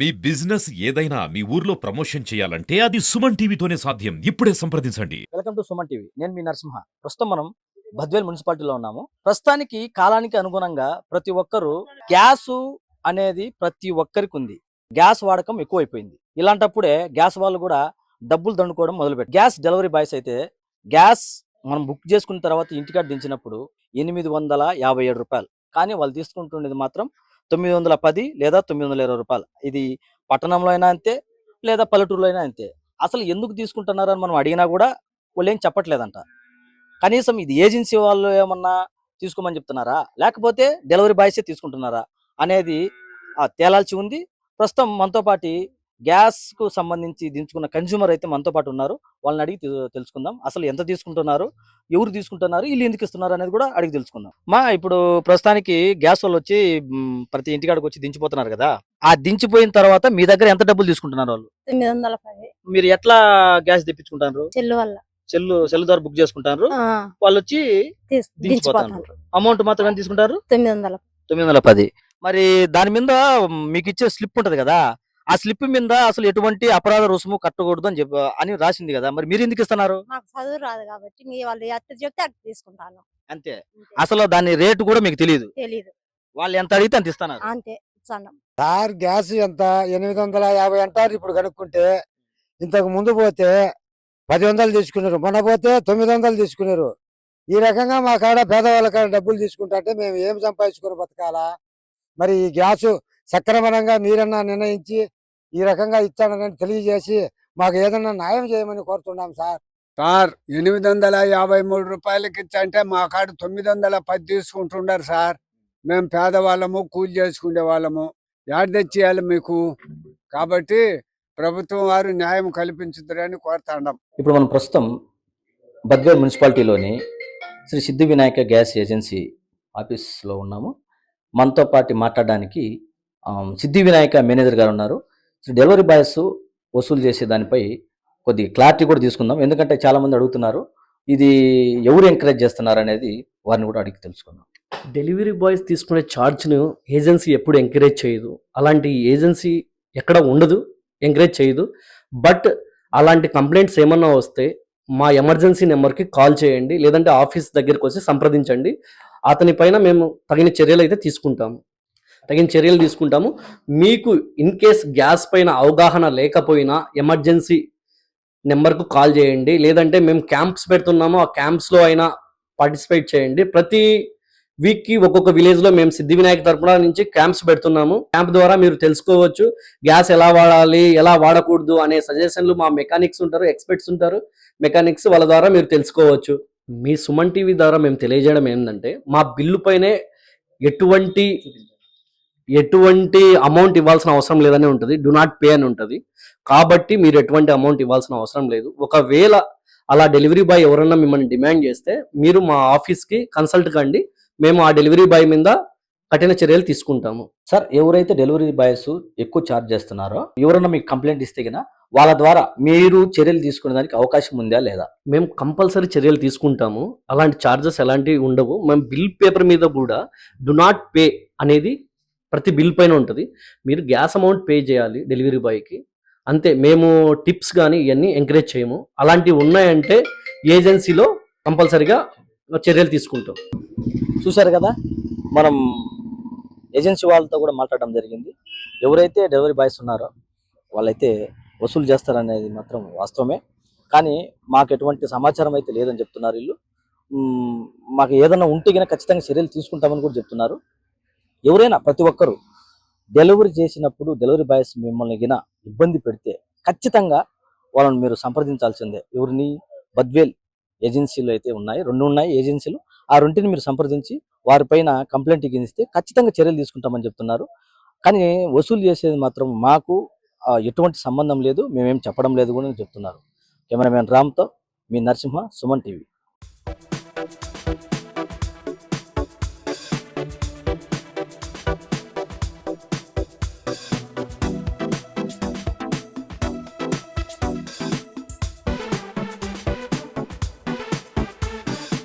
మీ business ఏదైనా మీ ఊర్లో promotion చేయాలంటే అది సుమన్ టీవీతోనే సాధ్యం. ఇప్పుడే సంప్రదించండి. Welcome to Suman TV. నేను మీ నరసింహ. ప్రస్తుతం మనం బద్వేల్ మున్సిపాలిటీలో ఉన్నాము. ప్రస్తుతానికి కాలానికి అనుగుణంగా ప్రతి ఒక్కరు గ్యాసు అనేది ప్రతి ఒక్కరికి ఉంది. గ్యాస్ వాడకం ఎక్కువైపోయింది. ఇలాంటప్పుడే గ్యాస్ వాళ్ళు కూడా డబ్బులు దండుకోవడం మొదలుపెట్టారు. గ్యాస్ డెలివరీ బాయ్స్ అయితే గ్యాస్ మనం బుక్ చేసుకున్న తర్వాత ఇంటికాడ దించినప్పుడు 857 రూపాయలు, కానీ వాళ్ళు తీసుకుంటున్నది మాత్రం 910 లేదా 920 రూపాయలు. ఇది పట్టణంలో అయినా అంతే, లేదా పల్లెటూరులో అయినా అంతే. అసలు ఎందుకు తీసుకుంటున్నారని మనం అడిగినా కూడా వాళ్ళు ఏం చెప్పట్లేదంట. కనీసం ఇది ఏజెన్సీ వాళ్ళు ఏమన్నా తీసుకోమని చెప్తున్నారా, లేకపోతే డెలివరీ బాయ్సే తీసుకుంటున్నారా అనేది తేలాల్సి ఉంది. ప్రస్తుతం మనతో పాటు గ్యాస్కు సంబంధించి దించుకున్న కన్జ్యూమర్ అయితే మనతో పాటు ఉన్నారు. వాళ్ళని అడిగి తెలుసుకుందాం. అసలు ఎంత తీసుకుంటున్నారు, ఎవరు తీసుకుంటున్నారు, వీళ్ళు ఎందుకు ఇస్తున్నారు అనేది కూడా అడిగి తెలుసుకుందాం. ఇప్పుడు ప్రస్తుతానికి గ్యాస్ వాళ్ళు వచ్చి ప్రతి ఇంటికాడికి వచ్చి దించిపోతున్నారు కదా. ఆ దించిపోయిన తర్వాత మీ దగ్గర ఎంత డబ్బులు తీసుకుంటున్నారు వాళ్ళు? 910. మీరు ఎట్లా గ్యాస్ తెప్పించుకుంటారు? చెల్లు వల్ల సెల్ ద్వారా బుక్ చేసుకుంటారు. వాళ్ళు వచ్చి దించిపోతారు. అమౌంట్ మాత్రం ఎంత తీసుకుంటారు? 910. మరి దాని మీద మీకు ఇచ్చే స్లిప్ ఉంటది కదా, ఆ స్లిప్ మీద అసలు ఎటువంటి అపరాధ రుసుము కట్టకూడదు అని రాసింది కదా, మరి మీరు ఎందుకు ఇస్తున్నారు? మాకు చదువు రాదు కాబట్టి వాళ్ళు ఎట్ట చెప్తే అట్ట తీసుకుంటాను అంతే. అసలు దాని రేటు కూడా మీకు తెలియదు? తెలీదు. వాళ్ళు ఎంత అడిగితే అంత ఇస్తున్నారు. అంతే. సార్ గ్యాస్ ఎంత 850 అంటారు. ఇప్పుడు కనుక్కుంటే ఇంతకు ముందు పోతే 1000 తీసుకున్నారు, మొన్న పోతే 900 తీసుకున్నారు. ఈ రకంగా మా కాడ పేదవాళ్ళ కాడ డబ్బులు తీసుకుంటే మేము ఏం సంపాదించుకుని బతకాలా? మరి ఈ గ్యాసు సక్రమంగా మీరన్నా నిర్ణయించి ఈ రకంగా ఇచ్చాడని తెలియజేసి మాకు ఏదన్నా న్యాయం చేయమని కోరుతున్నాం సార్. సార్ 853 రూపాయలకి ఇచ్చంటే మా కాడ 910 తీసుకుంటున్నారు సార్. మేము పేదవాళ్ళము, కూలి చేసుకునే వాళ్ళము, యాడ్ తెచ్చేయాలి మీకు. కాబట్టి ప్రభుత్వం వారు న్యాయం కల్పించుతారని కోరుతాండం. ఇప్పుడు మనం ప్రస్తుతం బద్వేల్ మున్సిపాలిటీలోని శ్రీ సిద్ధి వినాయక గ్యాస్ ఏజెన్సీ ఆఫీస్లో ఉన్నాము. మనతో పాటు మాట్లాడడానికి సిద్ధి వినాయక మేనేజర్ గారు ఉన్నారు. డెలివరీ బాయ్స్ వసూలు చేసే దానిపై కొద్ది క్లారిటీ కూడా తీసుకుందాం. ఎందుకంటే చాలా మంది అడుగుతున్నారు, ఇది ఎవరు ఎంకరేజ్ చేస్తున్నారు అనేది వారిని కూడా అడిగి తెలుసుకుందాం. డెలివరీ బాయ్స్ తీసుకునే ఛార్జ్ను ఏజెన్సీ ఎప్పుడు ఎంకరేజ్ చేయదు. అలాంటి ఏజెన్సీ ఎక్కడ ఉండదు, ఎంకరేజ్ చేయదు. బట్ అలాంటి కంప్లైంట్స్ ఏమన్నా వస్తే మా ఎమర్జెన్సీ నెంబర్కి కాల్ చేయండి, లేదంటే ఆఫీస్ దగ్గరికి వచ్చి సంప్రదించండి. అతని పైన మేము తగిన చర్యలు అయితే తీసుకుంటాము. మీకు ఇన్ కేస్ గ్యాస్ పైన అవగాహన లేకపోయినా ఎమర్జెన్సీ నెంబర్కు కాల్ చేయండి, లేదంటే మేము క్యాంప్స్ పెడుతున్నాము, ఆ క్యాంప్స్లో అయినా పార్టిసిపేట్ చేయండి. ప్రతి వీక్కి ఒక్కొక్క విలేజ్లో మేము సిద్ధి వినాయక తరపున నుంచి క్యాంప్స్ పెడుతున్నాము. క్యాంప్ ద్వారా మీరు తెలుసుకోవచ్చు గ్యాస్ ఎలా వాడాలి, ఎలా వాడకూడదు అనే సజెషన్లు మా మెకానిక్స్ ఉంటారు, ఎక్స్పర్ట్స్ ఉంటారు, మెకానిక్స్ వాళ్ళ ద్వారా మీరు తెలుసుకోవచ్చు. మీ సుమన్ టీవీ ద్వారా మేము తెలియజేయడం ఏంటంటే, మా బిల్లు పైనే ఎటువంటి అమౌంట్ ఇవ్వాల్సిన అవసరం లేదని ఉంటుంది, డు నాట్ పే అని ఉంటుంది. కాబట్టి మీరు ఎటువంటి అమౌంట్ ఇవ్వాల్సిన అవసరం లేదు. ఒకవేళ అలా డెలివరీ బాయ్ ఎవరన్నా మిమ్మల్ని డిమాండ్ చేస్తే మీరు మా ఆఫీస్కి కన్సల్ట్ కండి, మేము ఆ డెలివరీ బాయ్ మీద కఠిన చర్యలు తీసుకుంటాము. సార్, ఎవరైతే డెలివరీ బాయ్స్ ఎక్కువ ఛార్జ్ చేస్తున్నారో ఎవరన్నా మీకు కంప్లైంట్ ఇస్తే గినా వాళ్ళ ద్వారా మీరు చర్యలు తీసుకునే దానికి అవకాశం ఉందా లేదా? మేము కంపల్సరీ చర్యలు తీసుకుంటాము. అలాంటి ఛార్జెస్ ఎలాంటివి ఉండవు. మేము బిల్ పేపర్ మీద కూడా డు నాట్ పే అనేది ప్రతి బిల్ పైన ఉంటుంది. మీరు గ్యాస్ అమౌంట్ పే చేయాలి డెలివరీ బాయ్కి, అంతే. మేము టిప్స్ కానీ ఇవన్నీ ఎంకరేజ్ చేయము. అలాంటివి ఉన్నాయంటే ఏజెన్సీలో కంపల్సరీగా చర్యలు తీసుకుంటాం. చూశారు కదా, మనం ఏజెన్సీ వాళ్ళతో కూడా మాట్లాడడం జరిగింది. ఎవరైతే డెలివరీ బాయ్స్ ఉన్నారో వాళ్ళైతే వసూలు చేస్తారనేది మాత్రం వాస్తవమే, కానీ మాకు ఎటువంటి సమాచారం అయితే లేదని చెప్తున్నారు వీళ్ళు. మాకు ఏదైనా ఉంటే గిన ఖచ్చితంగా చర్యలు తీసుకుంటామని కూడా చెప్తున్నారు. ఎవరైనా ప్రతి ఒక్కరూ డెలివరీ చేసినప్పుడు డెలివరీ బాయ్స్ మిమ్మల్ని గిన ఇబ్బంది పెడితే ఖచ్చితంగా వాళ్ళని మీరు సంప్రదించాల్సిందే. ఎవరిని? బద్వేల్ ఏజెన్సీలు అయితే ఉన్నాయి, 2 ఉన్నాయి ఏజెన్సీలు. ఆ 2ని మీరు సంప్రదించి వారిపైన కంప్లైంట్ ఇస్తే ఖచ్చితంగా చర్యలు తీసుకుంటామని చెప్తున్నారు. కానీ వసూలు చేసేది మాత్రం మాకు ఎటువంటి సంబంధం లేదు, మేమేం చెప్పడం లేదు కూడా చెప్తున్నారు. కెమెరామెన్ రామ్తో మీ నరసింహ, సుమన్ టీవీ.